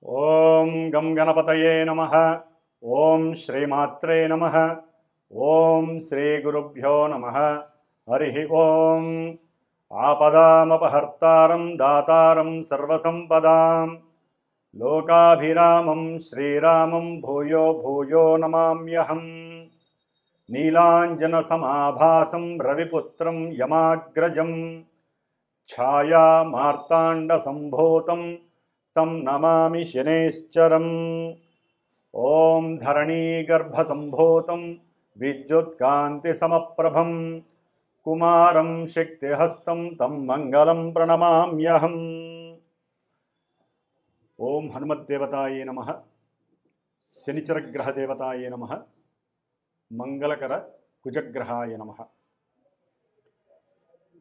ఓం గం గణపతయే నమః. ఓం శ్రీమాత్రే నమః. ఓం శ్రీ గురుభ్యో నమః. హరి ఓం. ఆపదామపహర్తారం దాతారం సర్వసంపదాం లోకాభిరామం శ్రీరామం భూయో భూయో నమామ్యహం. నీలాంజన సమాభాసం రవిపుత్రం యమాగ్రజం ఛాయా మార్తాండ సంభూతం తం నమామి శనేశ్చరం. ఓం ధరణీగర్భసంభూతం విద్యుత్కాంతి సమప్రభం కుమారం శక్తిహస్తం తం మంగళం ప్రణమామ్యహం. ఓం హనుమద్దేవతాయే నమః. శనిచరగ్రహదేవతాయే నమః. మంగళకర కుజగ్రహాయ నమః.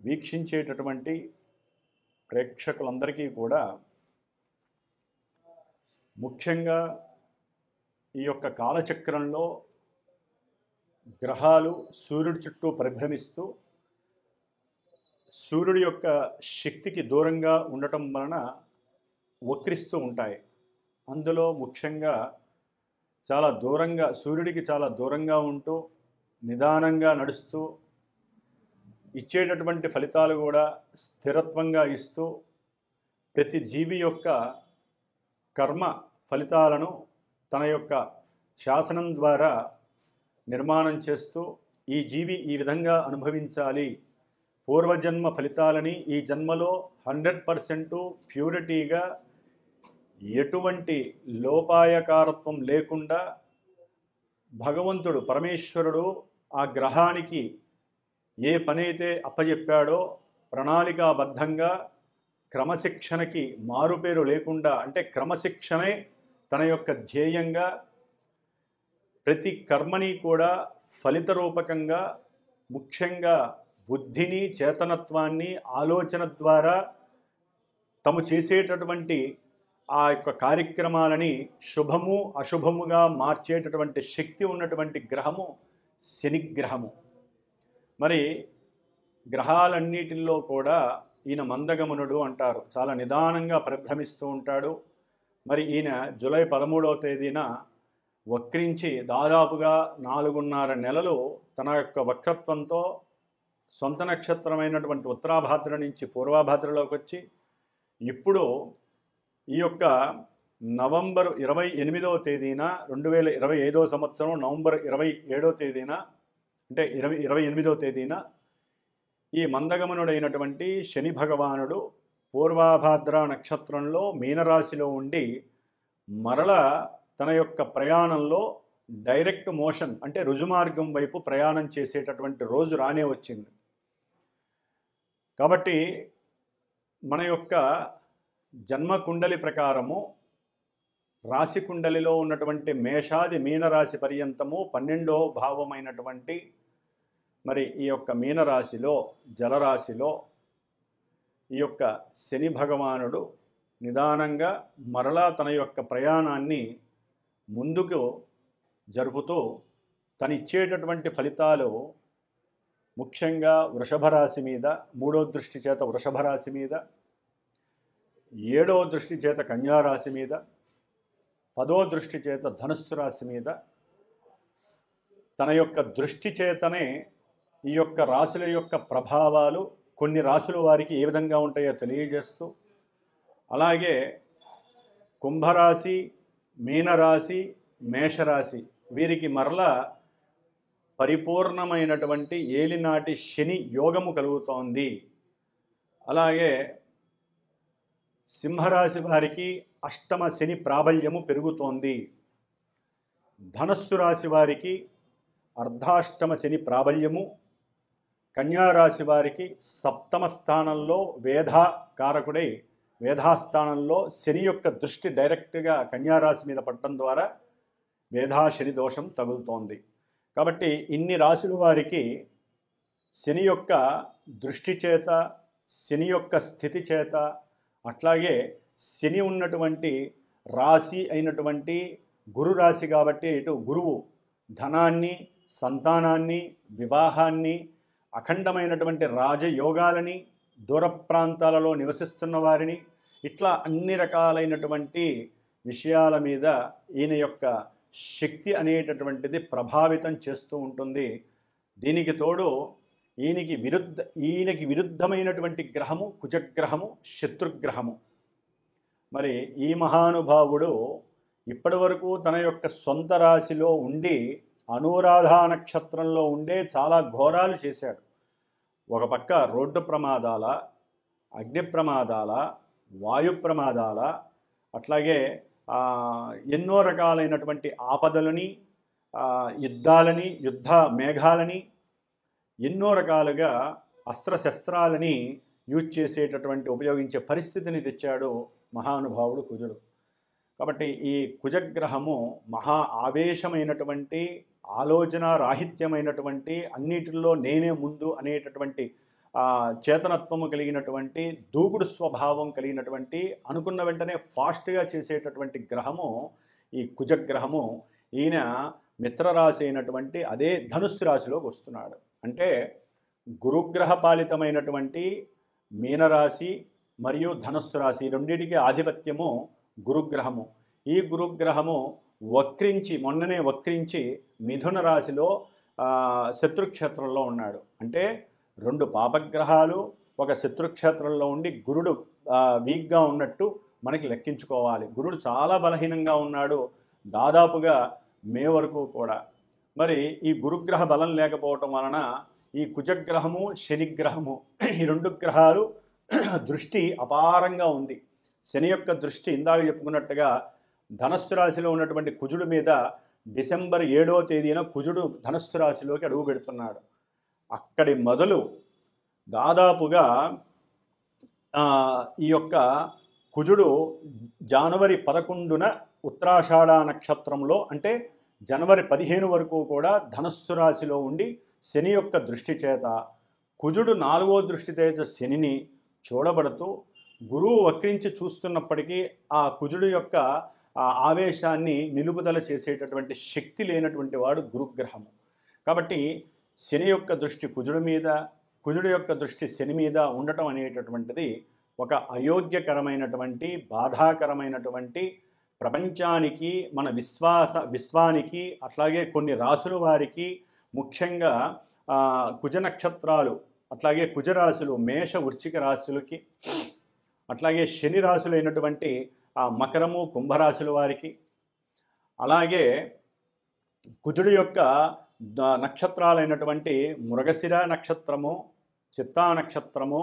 వీక్షించేటటువంటి ప్రేక్షకులందరికీ కూడా ముఖ్యంగా ఈ యొక్క కాలచక్రంలో గ్రహాలు సూర్యుడి చుట్టూ పరిభ్రమిస్తూ సూర్యుడి యొక్క శక్తికి దూరంగా ఉండటం వలన వక్రిస్తూ ఉంటాయి. అందులో ముఖ్యంగా చాలా దూరంగా సూర్యుడికి చాలా దూరంగా ఉంటూ నిదానంగా నడుస్తూ ఇచ్చేటటువంటి ఫలితాలు కూడా స్థిరత్వంగా ఇస్తూ ప్రతి జీవి యొక్క కర్మ ఫలితాలను తన యొక్క శాసనం ద్వారా నిర్మాణం చేస్తూ ఈ జీవి ఈ విధంగా అనుభవించాలి, పూర్వజన్మ ఫలితాలని ఈ జన్మలో 100% ప్యూరిటీగా ఎటువంటి లోపాయకారత్వం లేకుండా భగవంతుడు పరమేశ్వరుడు ఆ గ్రహానికి ఏ పనైతే అప్పచెప్పాడో ప్రణాళికాబద్ధంగా క్రమశిక్షణకి మారుపేరు లేకుండా, అంటే క్రమశిక్షణే తన యొక్క ధ్యేయంగా ప్రతి కర్మని కూడా ఫలిత రూపకంగా ముఖ్యంగా బుద్ధిని చేతనత్వాన్ని ఆలోచన ద్వారా తాము చేసేటటువంటి ఆ యొక్క కార్యక్రమాలని శుభము అశుభముగా మార్చేటటువంటి శక్తి ఉన్నటువంటి గ్రహము శనిగ్రహము. మరి గ్రహాలన్నిటిల్లో కూడా ఈయన మందగమనుడు అంటారు. చాలా నిదానంగా పరిభ్రమిస్తూ ఉంటాడు. మరి ఈయన జూలై 13వ తేదీన వక్రించి దాదాపుగా 4.5 నెలలు తన యొక్క వక్రత్వంతో సొంత నక్షత్రమైనటువంటి ఉత్తరాభాద్ర నుంచి పూర్వాభాద్రలోకి వచ్చి ఇప్పుడు ఈ యొక్క నవంబర్ 28వ తేదీన 2025వ సంవత్సరం నవంబర్ 27వ తేదీన అంటే 28వ తేదీన ఈ మందగమనుడైనటువంటి శని భగవానుడు పూర్వాభాద్ర నక్షత్రంలో మీనరాశిలో ఉండి మరల తన యొక్క ప్రయాణంలో డైరెక్ట్ మోషన్ అంటే రుజుమార్గం వైపు ప్రయాణం చేసేటటువంటి రోజు రానే వచ్చింది. కాబట్టి మన యొక్క జన్మకుండలి ప్రకారము రాశి కుండలిలో ఉన్నటువంటి మేషాది మీనరాశి పర్యంతము 12వ భావమైనటువంటి మరి ఈ యొక్క మీనరాశిలో జలరాశిలో ఈ యొక్క శని భగవానుడు నిదానంగా మరలా తన యొక్క ప్రయాణాన్ని ముందుకు జరుపుతూ తను ఇచ్చేటటువంటి ఫలితాలు ముఖ్యంగా వృషభ రాశి మీద 3వ దృష్టి చేత వృషభ రాశి మీద, 7వ దృష్టి చేత కన్యా రాశి మీద, 10వ దృష్టి చేత ధనుస్సు రాశి మీద తన యొక్క దృష్టి చేతనే ఈ యొక్క రాశుల యొక్క ప్రభావాలు కొన్ని రాశుల వారికి ఏ విధంగా ఉంటాయో తెలియజేస్తూ, అలాగే కుంభరాశి, మీనరాశి, మేషరాశి వీరికి మరలా పరిపూర్ణమైనటువంటి ఏలినాటి శని యోగము కలుగుతోంది. అలాగే సింహరాశి వారికి అష్టమ శని ప్రాబల్యము పెరుగుతోంది. ధనస్సు రాశి వారికి అర్ధాష్టమ శని ప్రాబల్యము, కన్యారాశి వారికి సప్తమ స్థానంలో వేధాకారకుడై వేధాస్థానంలో శని యొక్క దృష్టి డైరెక్ట్గా కన్యారాశి మీద పడటం ద్వారా వేధా శని దోషం తగులుతోంది. కాబట్టి ఇన్ని రాశుల వారికి శని యొక్క దృష్టి చేత, శని యొక్క స్థితి చేత, అట్లాగే శని ఉన్నటువంటి రాశి అయినటువంటి గురు రాశి కాబట్టి ఇటు గురువు ధనాన్ని, సంతానాన్ని, వివాహాన్ని, అఖండమైనటువంటి రాజయోగాలని, దూర ప్రాంతాలలో నివసిస్తున్న వారిని, ఇట్లా అన్ని రకాలైనటువంటి విషయాల మీద ఈయన యొక్క శక్తి అనేటటువంటిది ప్రభావితం చేస్తూ ఉంటుంది. దీనికి తోడు ఈయనకి విరుద్ధమైనటువంటి గ్రహము కుజగ్రహము, శత్రుగ్రహము. మరి ఈ మహానుభావుడు ఇప్పటి వరకు తన యొక్క సొంత రాశిలో ఉండి అనురాధ నక్షత్రంలో ఉండే చాలా ఘోరాలు చేశాడు. ఒక పక్క రోడ్డు ప్రమాదాల, అగ్ని ప్రమాదాల, వాయు ప్రమాదాల, అట్లాగే ఎన్నో రకాలైనటువంటి ఆపదలని, యుద్ధాలని, యుద్ధ మేఘాలని, ఎన్నో రకాలుగా అస్త్రశస్త్రాలని యూజ్ చేసేటటువంటి ఉపయోగించే పరిస్థితిని తెచ్చాడు మహానుభావుడు కుజుడు. కాబట్టి ఈ కుజగ్రహము మహా ఆవేశమైనటువంటి, ఆలోచన రాహిత్యమైనటువంటి, అన్నిటిలో నేనే ముందు అనేటటువంటి చేతనత్వము కలిగినటువంటి, దూకుడు స్వభావం కలిగినటువంటి, అనుకున్న వెంటనే ఫాస్ట్గా చేసేటటువంటి గ్రహము ఈ కుజగ్రహము. ఈయన మిత్రరాశి అయినటువంటి అదే ధనుస్సు రాశిలోకి వస్తున్నాడు. అంటే గురుగ్రహ పాలితమైనటువంటి మీనరాశి మరియు ధనుస్సు రాశి రెండింటికి ఆధిపత్యము గురుగ్రహము. ఈ గురుగ్రహము మొన్ననే వక్రించి మిథున రాశిలో శత్రుక్షేత్రంలో ఉన్నాడు. అంటే రెండు పాపగ్రహాలు ఒక శత్రుక్షేత్రంలో ఉండి గురుడు వీక్గా ఉన్నట్టు మనకి లెక్కించుకోవాలి. గురుడు చాలా బలహీనంగా ఉన్నాడు దాదాపుగా మే వరకు కూడా. మరి ఈ గురుగ్రహ బలం లేకపోవటం వలన ఈ కుజగ్రహము, శనిగ్రహము ఈ రెండు గ్రహాలు దృష్టి అపారంగా ఉంది. శని యొక్క దృష్టి ఇందాక చెప్పుకున్నట్టుగా ధనస్సు రాశిలో ఉన్నటువంటి కుజుడు మీద డిసెంబర్ 7వ తేదీన కుజుడు ధనస్సు రాశిలోకి అడుగు పెడుతున్నాడు. అక్కడి మొదలు దాదాపుగా ఈ యొక్క కుజుడు జనవరి 11న ఉత్తరాషాఢ నక్షత్రంలో, అంటే జనవరి 15 వరకు కూడా ధనస్సు రాశిలో ఉండి శని యొక్క దృష్టి చేత, కుజుడు 4వ దృష్టి చేత శనిని చూడబడుతూ గురువు వక్రించి చూస్తున్నప్పటికీ ఆ కుజుడు యొక్క ఆవేశాన్ని నిలుపుదల చేసేటటువంటి శక్తి లేనటువంటి వాడు గురుగ్రహము. కాబట్టి శని యొక్క దృష్టి కుజుడి మీద, కుజుడు యొక్క దృష్టి శని మీద ఉండటం అనేటటువంటిది ఒక అయోగ్యకరమైనటువంటి, బాధాకరమైనటువంటి, ప్రపంచానికి, మన విశ్వానికి, అట్లాగే కొన్ని రాసుల వారికి, ముఖ్యంగా కుజ నక్షత్రాలు, అట్లాగే కుజరాశులు, మేష వృశ్చిక రాశులకి, అట్లాగే శని రాశులైనటువంటి మకరము కుంభరాశుల వారికి, అలాగే కుజుడు యొక్క నక్షత్రాలైనటువంటి మృగశిర నక్షత్రము, చిత్తా నక్షత్రము,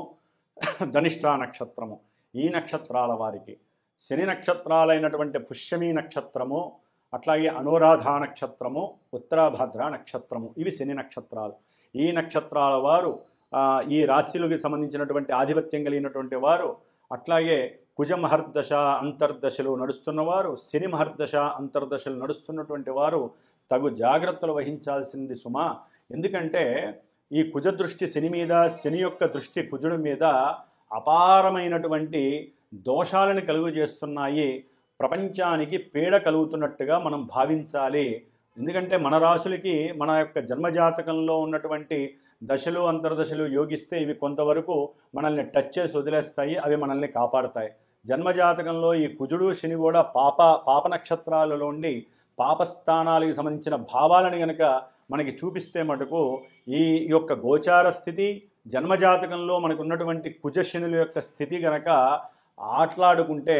ధనిష్ఠా నక్షత్రము, ఈ నక్షత్రాల వారికి, శని నక్షత్రాలైనటువంటి పుష్యమి నక్షత్రము, అట్లాగే అనురాధ నక్షత్రము, ఉత్తరాభద్ర నక్షత్రము, ఇవి శని నక్షత్రాలు. ఈ నక్షత్రాల వారు ఈ రాశులకు సంబంధించినటువంటి ఆధిపత్యం కలిగినటువంటి వారు, అట్లాగే కుజ మహర్దశ అంతర్దశలు నడుస్తున్నవారు, శని మహర్దశ అంతర్దశలు నడుస్తున్నటువంటి వారు తగు జాగ్రత్తలు వహించాల్సింది సుమా. ఎందుకంటే ఈ కుజ దృష్టి శని మీద, శని యొక్క దృష్టి కుజుడి మీద అపారమైనటువంటి దోషాలను కలుగు చేస్తున్నాయి. ప్రపంచానికి పీడ కలుగుతున్నట్టుగా మనం భావించాలి. ఎందుకంటే మన రాశులకి మన యొక్క జన్మజాతకంలో ఉన్నటువంటి దశలు, అంతర్దశలు యోగిస్తే ఇవి కొంతవరకు మనల్ని టచ్ చేసి వదిలేస్తాయి, అవి మనల్ని కాపాడుతాయి. జన్మజాతకంలో ఈ కుజుడు శని కూడా పాప నక్షత్రాలలో ఉండి పాపస్థానాలకు సంబంధించిన భావాలను కనుక మనకి చూపిస్తే మటుకు ఈ యొక్క గోచార స్థితి, జన్మజాతకంలో మనకు ఉన్నటువంటి కుజ శనుల యొక్క స్థితి కనుక ఆటలాడుకుంటే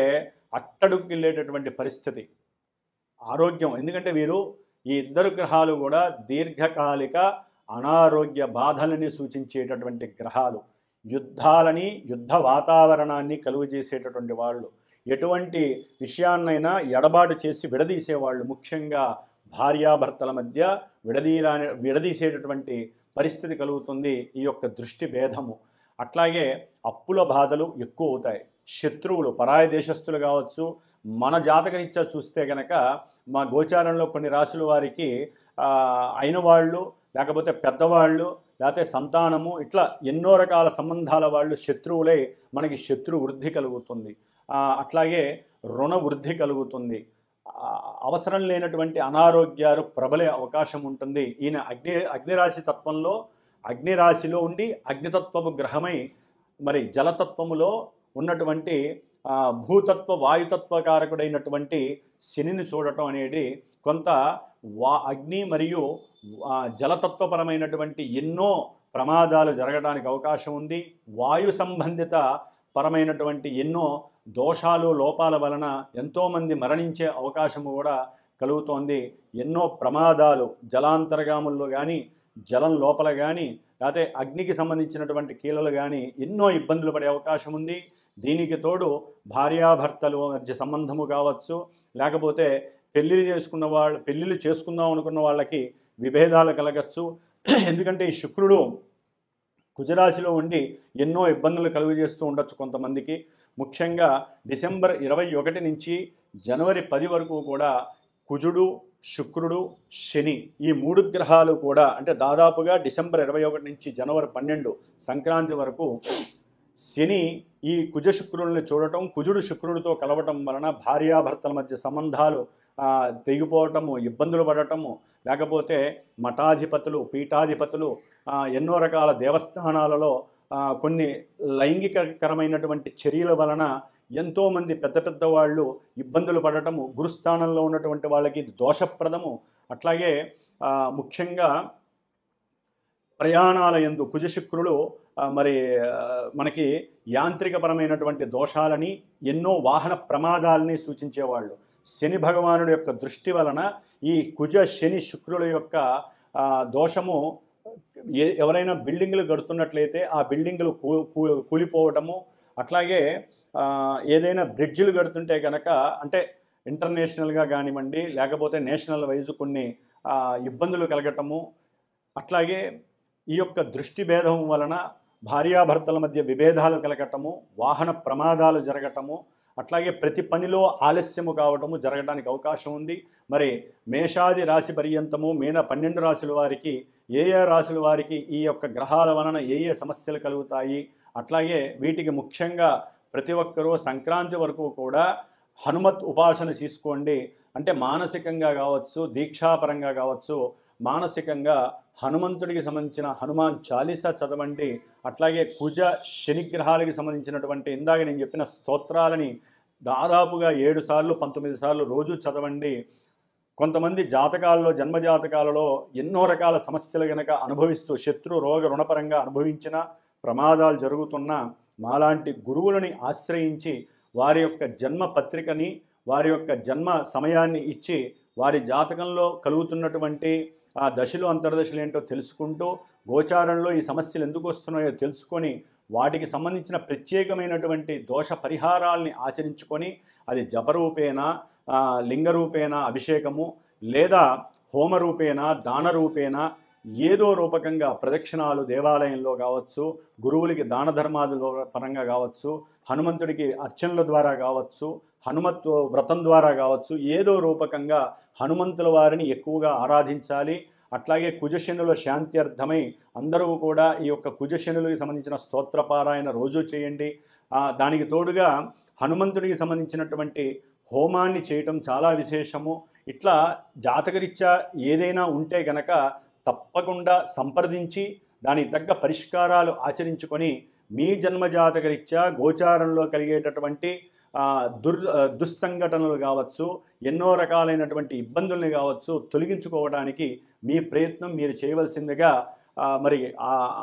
అట్టడుకు వెళ్ళేటటువంటి పరిస్థితి. ఆరోగ్యం, ఎందుకంటే వీరు ఈ ఇద్దరు గ్రహాలు కూడా దీర్ఘకాలిక అనారోగ్య బాధలని సూచించేటటువంటి గ్రహాలు, యుద్ధాలని, యుద్ధ వాతావరణాన్ని కలుగు చేసేటటువంటి వాళ్ళు, ఎటువంటి విషయాన్నైనా ఎడబాటు చేసి విడదీసేవాళ్ళు, ముఖ్యంగా భార్యాభర్తల మధ్య విడదీసేటటువంటి పరిస్థితి కలుగుతుంది ఈ యొక్క దృష్టి భేదము. అట్లాగే అప్పుల బాధలు ఎక్కువ అవుతాయి. శత్రువులు, పరాయ దేశస్థులు కావచ్చు, మన జాతకరీత్యా చూస్తే కనుక మా గోచారంలో కొన్ని రాశుల వారికి అయిన వాళ్ళు, లేకపోతే పెద్దవాళ్ళు, లేకపోతే సంతానము, ఇట్లా ఎన్నో రకాల సంబంధాల వాళ్ళు శత్రువులై మనకి శత్రు వృద్ధి కలుగుతుంది. అట్లాగే రుణ వృద్ధి కలుగుతుంది. అవసరం లేనటువంటి అనారోగ్యాలు ప్రబలే అవకాశం ఉంటుంది. ఈయన అగ్నిరాశి తత్వంలో, అగ్నిరాశిలో ఉండి అగ్నితత్వపు గ్రహమై మరి జలతత్వములో ఉన్నటువంటి భూతత్వ వాయుతత్వకారకుడైనటువంటి శనిని చూడటం అనేది కొంత అగ్ని మరియు జలతత్వపరమైనటువంటి ఎన్నో ప్రమాదాలు జరగడానికి అవకాశం ఉంది. వాయు సంబంధిత పరమైనటువంటి ఎన్నో దోషాలు లోపాల వలన ఎంతోమంది మరణించే అవకాశము కూడా కలుగుతోంది. ఎన్నో ప్రమాదాలు జలాంతర్గాముల్లో కానీ, జలం లోపల కానీ, లేకపోతే అగ్నికి సంబంధించినటువంటి కీలలు కానీ ఎన్నో ఇబ్బందులు పడే అవకాశం ఉంది. దీనికి తోడు భార్యాభర్తలు మధ్య సంబంధము కావచ్చు, లేకపోతే పెళ్ళిళ్ళు చేసుకుందాం అనుకున్న వాళ్ళకి విభేదాలు కలగచ్చు. ఎందుకంటే ఈ శుక్రుడు కుజరాశిలో ఉండి ఎన్నో ఇబ్బందులు కలుగజేస్తూ ఉండొచ్చు కొంతమందికి. ముఖ్యంగా డిసెంబర్ 21 నుంచి జనవరి 10 వరకు కూడా కుజుడు, శుక్రుడు, శని ఈ 3 గ్రహాలు కూడా, అంటే దాదాపుగా డిసెంబర్ 21 నుంచి జనవరి 12 సంక్రాంతి వరకు శని ఈ కుజ శుక్రుల్ని చూడటం, కుజుడు శుక్రుడితో కలవటం వలన భార్యాభర్తల మధ్య సంబంధాలు తెగిపోవటము, ఇబ్బందులు పడటము, లేకపోతే మఠాధిపతులు, పీఠాధిపతులు, ఎన్నో రకాల దేవస్థానాలలో కొన్ని లైంగికకరమైనటువంటి చర్యల వలన ఎంతోమంది పెద్ద పెద్ద వాళ్ళు ఇబ్బందులు పడటము, గురుస్థానంలో ఉన్నటువంటి వాళ్ళకి ఇది దోషప్రదము. అట్లాగే ముఖ్యంగా ప్రయాణాల యందు కుజశుక్రులు మనకి యాంత్రికపరమైనటువంటి దోషాలని, ఎన్నో వాహన ప్రమాదాలని సూచించేవాళ్ళు. శని భగవానుడి యొక్క దృష్టి వలన ఈ కుజ శని శుక్రుల యొక్క దోషము, ఎవరైనా బిల్డింగులు కడుతున్నట్లయితే ఆ బిల్డింగులు కూలిపోవటము, అట్లాగే ఏదైనా బ్రిడ్జిలు కడుతుంటే కనుక, అంటే ఇంటర్నేషనల్గా కానివ్వండి లేకపోతే నేషనల్ వైజ్ కొన్ని ఇబ్బందులు కలగటము, అట్లాగే ఈ యొక్క దృష్టి భేదం వలన భార్యాభర్తల మధ్య విభేదాలు కలగటము, వాహన ప్రమాదాలు జరగటము, అట్లాగే ప్రతి పనిలో ఆలస్యము కావటము జరగడానికి అవకాశం ఉంది. మరి మేషాది రాశి పర్యంతము 12 రాశుల వారికి ఏ రాశుల వారికి ఈ యొక్క గ్రహాల వలన ఏ సమస్యలు కలుగుతాయి, అట్లాగే వీటికి ముఖ్యంగా ప్రతి ఒక్కరూ సంక్రాంతి వరకు కూడా హనుమత్ ఉపాసన చేసుకోండి. అంటే మానసికంగా కావచ్చు, దీక్షాపరంగా కావచ్చు, మానసికంగా హనుమంతుడికి సంబంధించిన హనుమాన్ చాలీసా చదవండి. అట్లాగే కుజ శనిగ్రహాలకి సంబంధించినటువంటి ఇందాక నేను చెప్పిన స్తోత్రాలని దాదాపుగా 7 సార్లు 19 సార్లు రోజు చదవండి. కొంతమంది జాతకాలలో, జన్మజాతకాలలో ఎన్నో రకాల సమస్యలు గనక అనుభవిస్తూ శత్రు రోగ రుణపరంగా అనుభవించిన ప్రమాదాలు జరుగుతున్నా మాలాంటి గురువులని ఆశ్రయించి వారి యొక్క జన్మ పత్రికని, వారి యొక్క జన్మ సమయాన్ని ఇచ్చి వారి జాతకంలో కలుగుతున్నటువంటి ఆ దశలు అంతర్దశలు ఏంటో తెలుసుకుంటూ, గోచారంలో ఈ సమస్యలు ఎందుకు వస్తున్నాయో తెలుసుకొని వాటికి సంబంధించిన ప్రత్యేకమైనటువంటి దోష పరిహారాల్ని ఆచరించుకొని, అది జపరూపేణ, లింగరూపేణ అభిషేకము, లేదా హోమరూపేణ, దానరూపేణ, ఏదో రూపకంగా ప్రదక్షిణాలు దేవాలయంలో కావచ్చు, గురువులకి దాన ధర్మాదుల పరంగా కావచ్చు, హనుమంతుడికి అర్చనల ద్వారా కావచ్చు, హనుమత్ వ్రతం ద్వారా కావచ్చు, ఏదో రూపకంగా హనుమంతుల వారిని ఎక్కువగా ఆరాధించాలి. అట్లాగే కుజశనుల శాంత్యర్థమై అందరూ కూడా ఈ యొక్క కుజశనులకి సంబంధించిన స్తోత్రపారాయణ రోజు చేయండి. దానికి తోడుగా హనుమంతుడికి సంబంధించినటువంటి హోమాన్ని చేయటం చాలా విశేషము. ఇట్లా జాతకరీత్యా ఏదైనా ఉంటే గనక తప్పకుండా సంప్రదించి దానికి తగ్గ పరిష్కారాలు ఆచరించుకొని మీ జన్మజాతకరీత్యా గోచారంలో కలిగేటటువంటి దుస్సంఘటనలు కావచ్చు, ఎన్నో రకాలైనటువంటి ఇబ్బందుల్ని కావచ్చు తొలగించుకోవడానికి మీ ప్రయత్నం మీరు చేయవలసిందిగా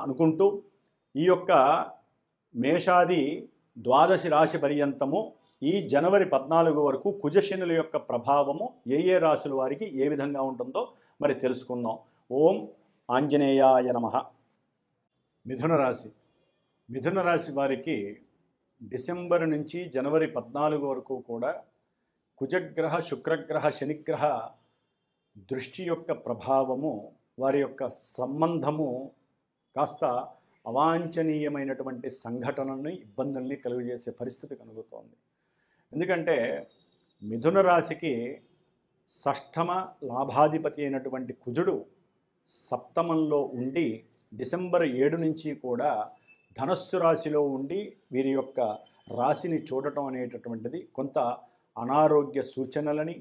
అనుకుంటూ, ఈ యొక్క మేషాది ద్వాదశి రాశి పర్యంతము ఈ జనవరి 14 వరకు కుజశనుల యొక్క ప్రభావము ఏ రాశుల వారికి ఏ విధంగా ఉంటుందో తెలుసుకుందాం. ఓం ఆంజనేయాయ నమః. మిథున రాశి వారికి డిసెంబర్ నుంచి జనవరి 14 వరకు కూడా కుజగ్రహ, శుక్రగ్రహ, శనిగ్రహ దృష్టి యొక్క ప్రభావము, వారి యొక్క సంబంధము కాస్త అవాంఛనీయమైనటువంటి సంఘటనల్ని, ఇబ్బందుల్ని కలుగజేసే పరిస్థితి కలుగుతోంది. ఎందుకంటే మిథున రాశికి షష్ఠమ లాభాధిపతి అయినటువంటి కుజుడు సప్తమంలో ఉండి డిసెంబర్ 7 నుంచి కూడా ధనస్సు రాశిలో ఉండి వీరి యొక్క రాశిని చూడటం అనేటటువంటిది కొంత అనారోగ్య సూచనలని,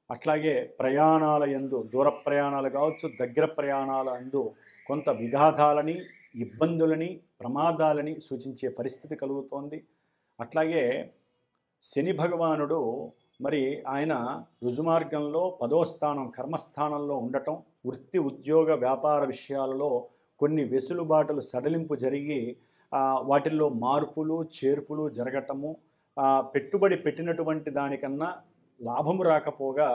అట్లాగే ప్రయాణాల యందు, దూర ప్రయాణాలు కావచ్చు, దగ్గర ప్రయాణాల యందు కొంత విఘాతాలని, ఇబ్బందులని, ప్రమాదాలని సూచించే పరిస్థితి కలుగుతోంది. అట్లాగే శని భగవానుడు మరి ఆయన రుజుమార్గంలో 10వ స్థానం కర్మస్థానంలో ఉండటం, వృత్తి ఉద్యోగ వ్యాపార విషయాలలో కొన్ని వెసులుబాటులు సడలింపు జరిగి వాటిల్లో మార్పులు చేర్పులు జరగటము, పెట్టుబడి పెట్టినటువంటి దానికన్నా లాభము రాకపోగా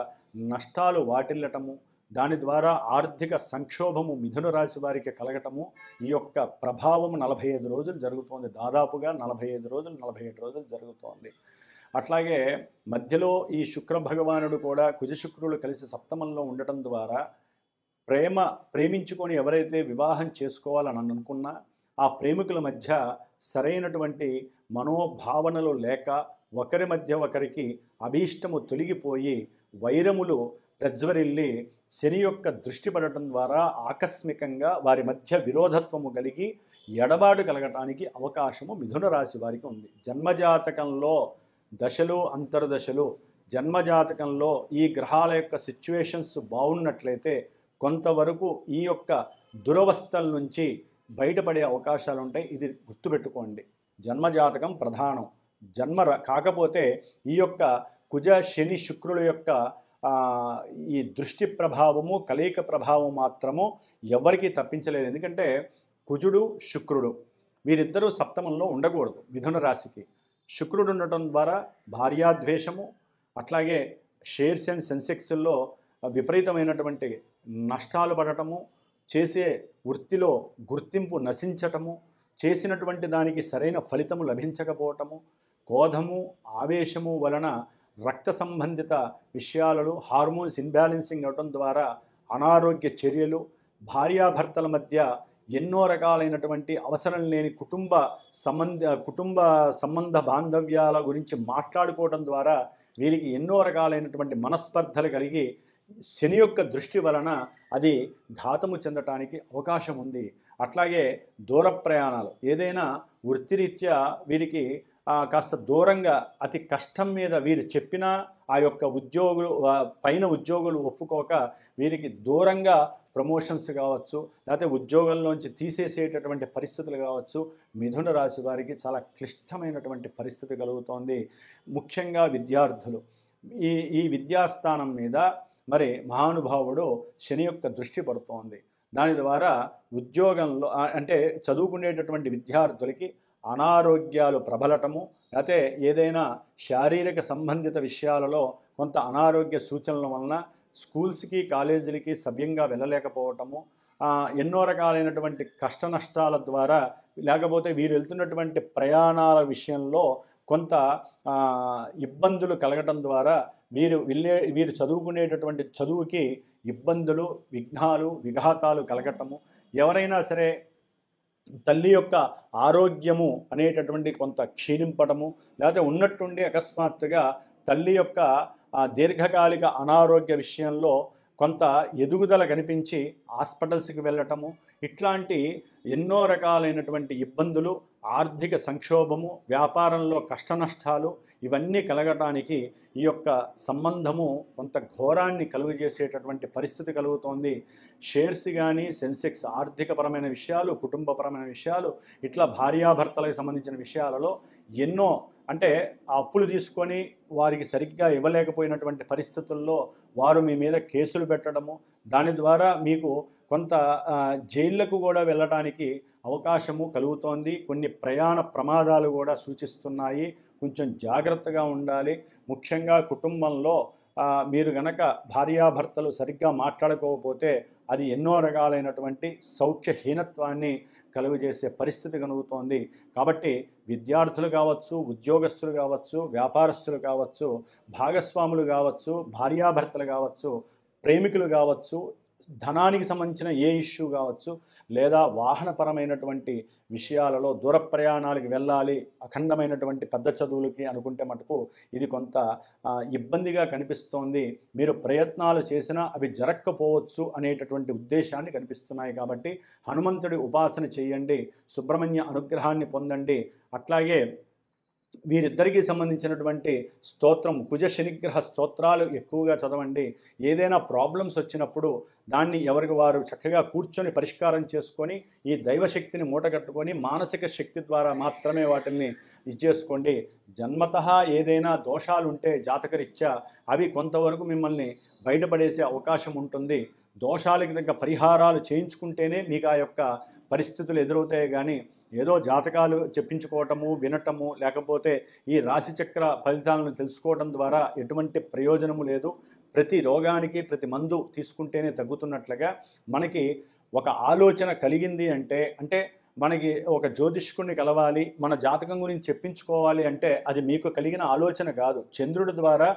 నష్టాలు వాటిల్లటము, దాని ద్వారా ఆర్థిక సంక్షోభము మిథున రాశి వారికి కలగటము, ఈ యొక్క ప్రభావము 45 రోజులు జరుగుతోంది. దాదాపుగా 45 రోజులు 47 రోజులు జరుగుతోంది. అట్లాగే మధ్యలో ఈ శుక్ర భగవానుడు కూడా కుజశుక్రులు కలిసి సప్తమంలో ఉండటం ద్వారా ప్రేమించుకొని ఎవరైతే వివాహం చేసుకోవాలని అనుకున్నా ఆ ప్రేమికుల మధ్య సరైనటువంటి మనోభావనలు లేక ఒకరి మధ్య ఒకరికి అభీష్టము తొలగిపోయి వైరములు ప్రజ్వరిల్లి శని యొక్క దృష్టి పడటం ద్వారా ఆకస్మికంగా వారి మధ్య విరోధత్వము కలిగి ఎడబాటు కలగటానికి అవకాశము మిథున రాశి వారికి ఉంది. జన్మజాతకంలో దశలు అంతర్దశలు జన్మజాతకంలో ఈ గ్రహాల యొక్క సిచ్యువేషన్స్ బాగున్నట్లయితే కొంతవరకు ఈ యొక్క దురవస్థల నుంచి బయటపడే అవకాశాలు ఉంటాయి. ఇది గుర్తుపెట్టుకోండి. జన్మజాతకం ప్రధానం. కాకపోతే ఈ యొక్క కుజ శని శుక్రుల యొక్క ఈ దృష్టి ప్రభావము కలయిక ప్రభావం మాత్రము ఎవరికి తప్పించలేదు. ఎందుకంటే కుజుడు శుక్రుడు వీరిద్దరూ సప్తమంలో ఉండకూడదు. మిథున రాశికి శుక్రుడు ఉండటం ద్వారా భార్యాద్వేషము, అట్లాగే షేర్స్ అండ్ సెన్సెక్స్ల్లో విపరీతమైనటువంటి నష్టాలు పడటము, చేసే వృత్తిలో గుర్తింపు నశించటము, చేసినటువంటి దానికి సరైన ఫలితము లభించకపోవటము, క్రోధము ఆవేశము వలన రక్త సంబంధిత విషయాలలో హార్మోన్స్ ఇన్బ్యాలెన్సింగ్ అవటం ద్వారా అనారోగ్య చర్యలు, భార్యాభర్తల మధ్య ఎన్నో రకాలైనటువంటి అవసరం లేని కుటుంబ సంబంధ బాంధవ్యాల గురించి మాట్లాడుకోవడం ద్వారా వీరికి ఎన్నో రకాలైనటువంటి మనస్పర్ధలు కలిగి శని యొక్క దృష్టి వలన అది ఘాతము చెందటానికి అవకాశం ఉంది. అట్లాగే దూర ప్రయాణాలు, ఏదైనా వృత్తిరీత్యా వీరికి కాస్త దూరంగా అతి కష్టం మీద వీరు చెప్పినా ఆ యొక్క పైన ఉద్యోగులు ఒప్పుకోక వీరికి దూరంగా ప్రమోషన్స్ కావచ్చు, లేకపోతే ఉద్యోగంలోంచి తీసేసేటటువంటి పరిస్థితులు కావచ్చు, మిథున రాశి వారికి చాలా క్లిష్టమైనటువంటి పరిస్థితి కలుగుతోంది. ముఖ్యంగా విద్యార్థులు ఈ విద్యాస్థానం మీద మరి మహానుభావుడు శని యొక్క దృష్టి పడుతోంది. దాని ద్వారా ఉద్యోగంలో అంటే చదువుకునేటటువంటి విద్యార్థులకి అనారోగ్యాలు ప్రబలటము, లేకపోతే ఏదైనా శారీరక సంబంధిత విషయాలలో కొంత అనారోగ్య సూచనల వలన స్కూల్స్కి కాలేజీలకి సవ్యంగా వెళ్ళలేకపోవటము, ఎన్నో రకాలైనటువంటి కష్ట నష్టాల ద్వారా, లేకపోతే వీరు వెళ్తున్నటువంటి ప్రయాణాల విషయంలో కొంత ఇబ్బందులు కలగటం ద్వారా వీరు చదువుకునేటటువంటి చదువుకి ఇబ్బందులు, విఘ్నాలు, విఘాతాలు కలగటము, ఎవరైనా సరే తల్లి యొక్క ఆరోగ్యము అనేటటువంటి కొంత క్షీణింపడము, లేకపోతే ఉన్నట్టుండి అకస్మాత్తుగా తల్లి యొక్క దీర్ఘకాలిక అనారోగ్య విషయంలో కొంత ఎదుగుదల కనిపించి హాస్పిటల్స్కి వెళ్ళటము, ఇట్లాంటి ఎన్నో రకాలైనటువంటి ఇబ్బందులు, ఆర్థిక సంక్షోభము, వ్యాపారంలో కష్ట నష్టాలు ఇవన్నీ కలగటానికి ఈ యొక్క సంబంధము కొంత ఘోరాన్ని కలుగజేసేటటువంటి పరిస్థితి కలుగుతోంది. షేర్స్ కానీ సెన్సెక్స్ ఆర్థికపరమైన విషయాలు, కుటుంబపరమైన విషయాలు, ఇట్లా భార్యాభర్తలకు సంబంధించిన విషయాలలో ఎన్నో అంటే ఆ అప్పులు తీసుకొని వారికి సరిగ్గా ఇవ్వలేకపోయినటువంటి పరిస్థితుల్లో వారు మీ మీద కేసులు పెట్టడము, దాని ద్వారా మీకు కొంత జైళ్లకు కూడా వెళ్ళడానికి అవకాశము కలుగుతోంది. కొన్ని ప్రయాణ ప్రమాదాలు కూడా సూచిస్తున్నాయి. కొంచెం జాగ్రత్తగా ఉండాలి. ముఖ్యంగా కుటుంబంలో మీరు గనక భార్యాభర్తలు సరిగ్గా మాట్లాడుకోకపోతే అది ఎన్నో రకాలైనటువంటి సౌఖ్యహీనత్వాన్ని కలుగజేసే పరిస్థితి కలుగుతోంది. కాబట్టి విద్యార్థులు కావచ్చు, ఉద్యోగస్తులు కావచ్చు, వ్యాపారస్తులు కావచ్చు, భాగస్వాములు కావచ్చు, భార్యాభర్తలు కావచ్చు, ప్రేమికులు కావచ్చు, ధనానికి సంబంధించిన ఏ ఇష్యూ కావచ్చు, లేదా వాహనపరమైనటువంటి విషయాలలో దూర ప్రయాణాలకు వెళ్ళాలి, అఖండమైనటువంటి పెద్ద చదువులకి అనుకుంటే మటుకు ఇది కొంత ఇబ్బందిగా కనిపిస్తోంది. మీరు ప్రయత్నాలు చేసినా అవి జరగకపోవచ్చు అనేటటువంటి ఉద్దేశాన్ని కనిపిస్తున్నాయి. కాబట్టి హనుమంతుడి ఉపాసన చేయండి, సుబ్రహ్మణ్య అనుగ్రహాన్ని పొందండి. అట్లాగే వీరిద్దరికీ సంబంధించినటువంటి స్తోత్రం కుజ శనిగ్రహ స్తోత్రాలు ఎక్కువగా చదవండి. ఏదైనా ప్రాబ్లమ్స్ వచ్చినప్పుడు దాన్ని ఎవరికి వారు చక్కగా కూర్చొని పరిష్కారం చేసుకొని ఈ దైవశక్తిని మూటగట్టుకొని మానసిక శక్తి ద్వారా మాత్రమే వాటిని ఇచ్చేసుకోండి. జన్మతః ఏదైనా దోషాలుంటే జాతకరీత్యా అవి కొంతవరకు మిమ్మల్ని బయటపడేసే అవకాశం ఉంటుంది. దోషాలకి తగ్గ పరిహారాలు చేయించుకుంటేనే మీకు ఆ యొక్క పరిస్థితులు ఎదురవుతాయి. కానీ ఏదో జాతకాలు చెప్పించుకోవటము, వినటము, లేకపోతే ఈ రాశిచక్ర ఫలితాలను తెలుసుకోవడం ద్వారా ఎటువంటి ప్రయోజనము లేదు. ప్రతి రోగానికి ప్రతి మందు తీసుకుంటేనే తగ్గుతున్నట్లుగా మనకి ఒక ఆలోచన కలిగింది అంటే మనకి ఒక జ్యోతిష్కుడిని కలవాలి, మన జాతకం గురించి చెప్పించుకోవాలి అంటే అది మీకు కలిగిన ఆలోచన కాదు. చంద్రుడి ద్వారా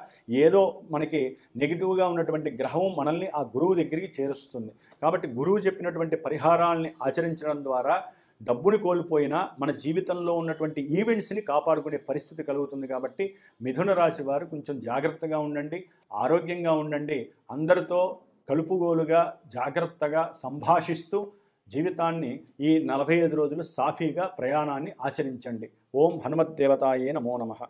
ఏదో మనకి నెగిటివ్గా ఉన్నటువంటి గ్రహం మనల్ని ఆ గురువు దగ్గరికి చేరుస్తుంది. కాబట్టి గురువు చెప్పినటువంటి పరిహారాలని ఆచరించడం ద్వారా డబ్బుని కోల్పోయినా మన జీవితంలో ఉన్నటువంటి ఈవెంట్స్ని కాపాడుకునే పరిస్థితి కలుగుతుంది. కాబట్టి మిథున రాశి వారు కొంచెం జాగ్రత్తగా ఉండండి, ఆరోగ్యంగా ఉండండి. అందరితో కలుపుగోలుగా జాగ్రత్తగా సంభాషిస్తూ జీవితాన్ని ఈ 45 రోజులు సాఫీగా ప్రయాణాన్ని ఆచరించండి. ఓం హనుమద్దేవతాయే నమో నమః.